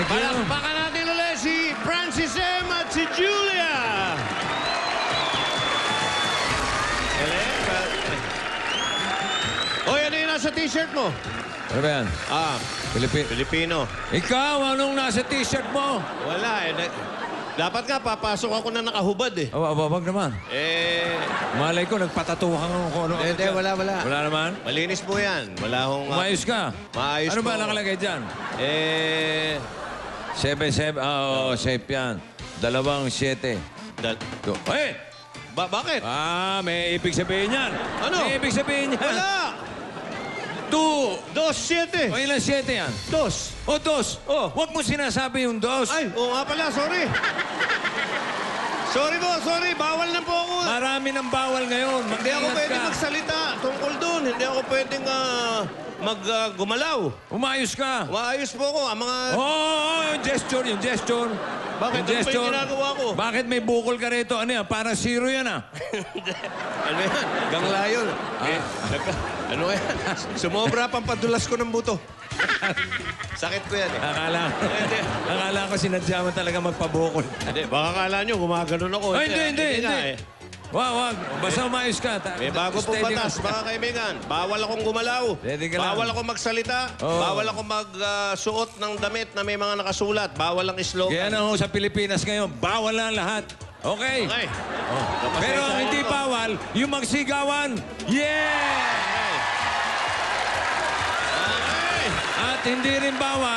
Thank you. Palakpakan natin ulit si Francis M. at si Julia. Hoy, ano yung nasa t-shirt mo? Ano ba yan? Filipino. Ikaw, anong nasa t-shirt mo? Wala eh. Dapat nga, papasok ako na nakahubad eh. Wag naman. Malay ko, nagpatatuhan ko ano. Hindi, wala. Wala naman? Malinis po yan. Wala akong... Umayos ka? Maayos ano ba po. nakalagay dyan? 7. Safe yan. 2-7. Hey! Bakit? May ibig sabihin yan. Ano? May ibig sabihin yan. Wala! 2. 2-7. O ilan 7 yan? 2. O 2. Oh. Huwag mo sinasabi yung 2. Ay, oo nga pala, sorry. Sorry po, sorry. Bawal na po ako. Marami ng bawal ngayon. Hindi ako pwedeng magsalita tungkol doon. Hindi ako pwedeng gumalaw. Umayos ka. Maayos po ako. Ang mga... Yung gesture. Bakit? Yung Ano ba yung ginagawa ko? Bakit may bukol ka rito? Ano yan? Para 0 yan ah. Ano yan? Gangla yun. Ano yan? Sumobra pang padulas ko ng buto. Sakit ko yan eh. Akala ko sinadya mo talaga magpabukol. Hindi, baka akala nyo gumaganon ako. Hindi. Wag. Basta umayos ka. May bago pong Steady batas, ka. mga kaibigan. Bawal akong gumalaw. Steady ka lang. Bawal akong magsalita. Oo. Bawal akong magsuot ng damit na may mga nakasulat. Bawal ang slogan. Kaya na sa Pilipinas ngayon, bawal na lahat. Okay? Okay. Pero ang hindi bawal, yung magsigawan. Yeah! Okay. At hindi rin bawal